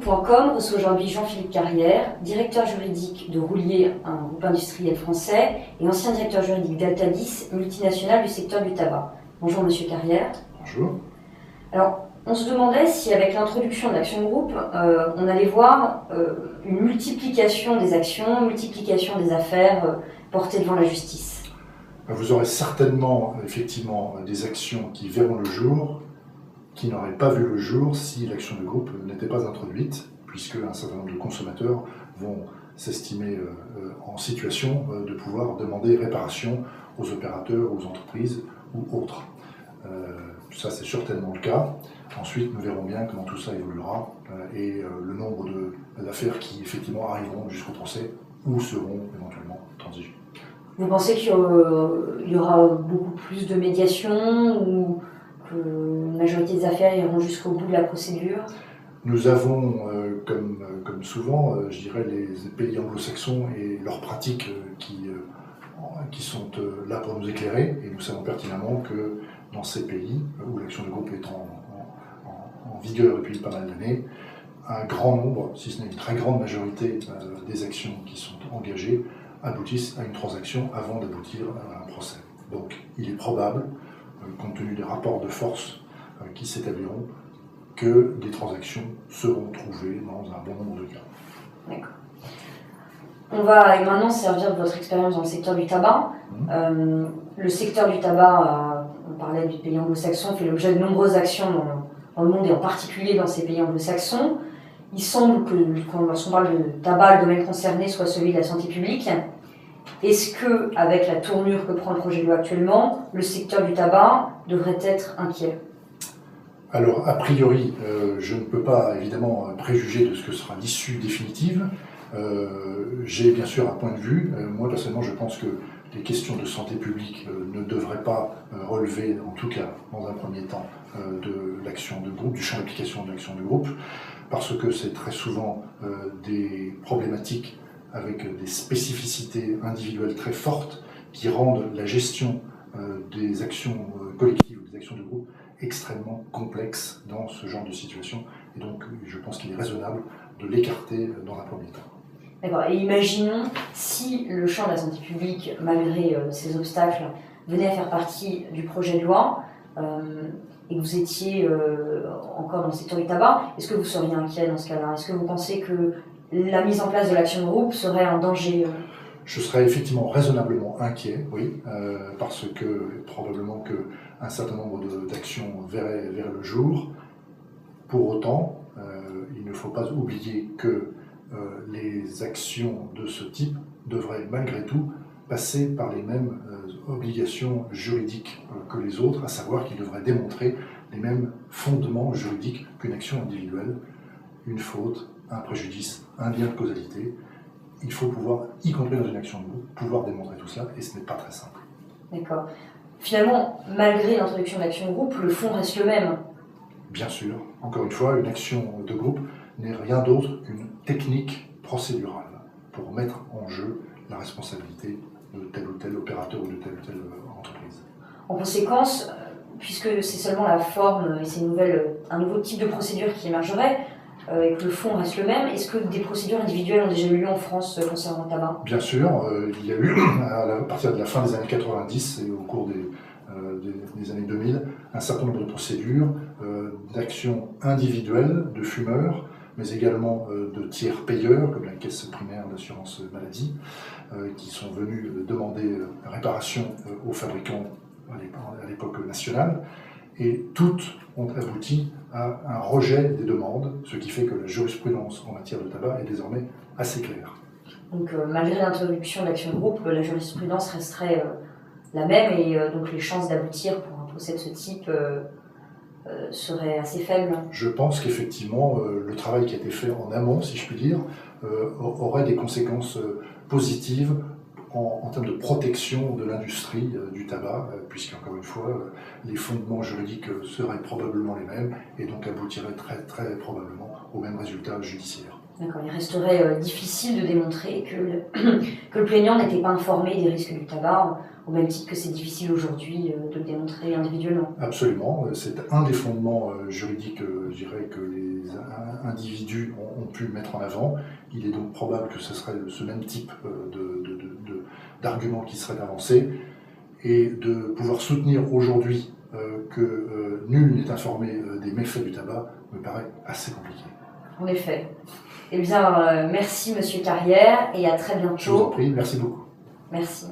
Groupe.com reçoit aujourd'hui Jean-Philippe Carrière, directeur juridique de Roulier, un groupe industriel français, et ancien directeur juridique d'Altalis, multinationale du secteur du tabac. Bonjour Monsieur Carrière. Bonjour. Alors, on se demandait si avec l'introduction de l'Action de Groupe, on allait voir une multiplication des actions, multiplication des affaires portées devant la justice. Vous aurez certainement, effectivement, des actions qui verront le jour, qui n'auraient pas vu le jour si l'action de groupe n'était pas introduite, puisque un certain nombre de consommateurs vont s'estimer en situation de pouvoir demander réparation aux opérateurs, aux entreprises ou autres. Ça, c'est certainement le cas. Ensuite, nous verrons bien comment tout ça évoluera et le nombre d'affaires qui, effectivement, arriveront jusqu'au procès ou seront éventuellement transigées. Vous pensez qu'il y aura beaucoup plus de médiation ou que la majorité des affaires iront jusqu'au bout de la procédure? Nous avons, comme souvent, je dirais, les pays anglo-saxons et leurs pratiques qui sont là pour nous éclairer. Et nous savons pertinemment que dans ces pays où l'action de groupe est en vigueur depuis pas mal d'années, un grand nombre, si ce n'est une très grande majorité des actions qui sont engagées aboutissent à une transaction avant d'aboutir à un procès. Donc il est probable, compte tenu des rapports de force qui s'établiront, que des transactions seront trouvées dans un bon nombre de cas. D'accord. On va maintenant servir de votre expérience dans le secteur du tabac. Le secteur du tabac, on parlait du pays anglo-saxon, fait l'objet de nombreuses actions dans le monde et en particulier dans ces pays anglo-saxons. Il semble que lorsqu'on parle de tabac, le domaine concerné soit celui de la santé publique. Est-ce que, avec la tournure que prend le projet de loi actuellement, le secteur du tabac devrait être inquiet? Alors, a priori, je ne peux pas évidemment préjuger de ce que sera l'issue définitive. J'ai bien sûr un point de vue. Moi, personnellement, je pense que les questions de santé publique ne devraient pas relever, en tout cas dans un premier temps, de l'action de groupe, du champ d'application de l'action de groupe, parce que c'est très souvent des problématiques avec des spécificités individuelles très fortes qui rendent la gestion des actions collectives ou des actions de groupe extrêmement complexe dans ce genre de situation. Et donc, je pense qu'il est raisonnable de l'écarter dans un premier temps. D'accord. Et imaginons si le champ de la santé publique, malgré ces obstacles, venait à faire partie du projet de loi et que vous étiez encore dans le secteur du tabac, est-ce que vous seriez inquiet dans ce cas-là? Est-ce que vous pensez que la mise en place de l'action de groupe serait un danger? Je serais effectivement raisonnablement inquiet, oui, parce que probablement qu'un certain nombre d'actions verraient le jour. Pour autant, il ne faut pas oublier que les actions de ce type devraient malgré tout passer par les mêmes obligations juridiques que les autres, à savoir qu'ils devraient démontrer les mêmes fondements juridiques qu'une action individuelle, une faute, un préjudice, un lien de causalité. Il faut pouvoir, y compris dans une action de groupe, pouvoir démontrer tout cela, et ce n'est pas très simple. D'accord. Finalement, malgré l'introduction de l'action de groupe, le fond reste le même. Bien sûr, encore une fois, une action de groupe n'est rien d'autre qu'une technique procédurale pour mettre en jeu la responsabilité de tel ou tel opérateur ou de telle ou telle entreprise. En conséquence, puisque c'est seulement la forme et c'est un nouveau type de procédure qui émergerait, et que le fond reste le même, est-ce que des procédures individuelles ont déjà eu lieu en France concernant le tabac? Bien sûr, il y a eu, à partir de la fin des années 90 et au cours des années 2000, un certain nombre de procédures d'actions individuelles de fumeurs, mais également de tiers payeurs, comme la caisse primaire d'assurance maladie, qui sont venus demander réparation aux fabricants à l'époque nationale. Et toutes ont abouti à un rejet des demandes, ce qui fait que la jurisprudence en matière de tabac est désormais assez claire. Donc malgré l'introduction de l'action de groupe, la jurisprudence resterait la même et donc les chances d'aboutir pour un procès de ce type seraient assez faibles? Je pense qu'effectivement, le travail qui a été fait en amont, si je puis dire, aurait des conséquences positives en termes de protection de l'industrie du tabac, puisqu'encore une fois, les fondements juridiques seraient probablement les mêmes et donc aboutiraient très, très probablement au même résultat judiciaire. D'accord, il resterait difficile de démontrer que le plaignant n'était pas informé des risques du tabac, au même titre que c'est difficile aujourd'hui de le démontrer individuellement. Absolument, c'est un des fondements juridiques, je dirais, que les individus ont pu mettre en avant. Il est donc probable que ce serait ce même type d'argument qui serait avancé, et de pouvoir soutenir aujourd'hui que nul n'est informé des méfaits du tabac me paraît assez compliqué. En effet. Eh bien, merci Monsieur Carrière et à très bientôt. Je vous en prie, merci beaucoup. Merci.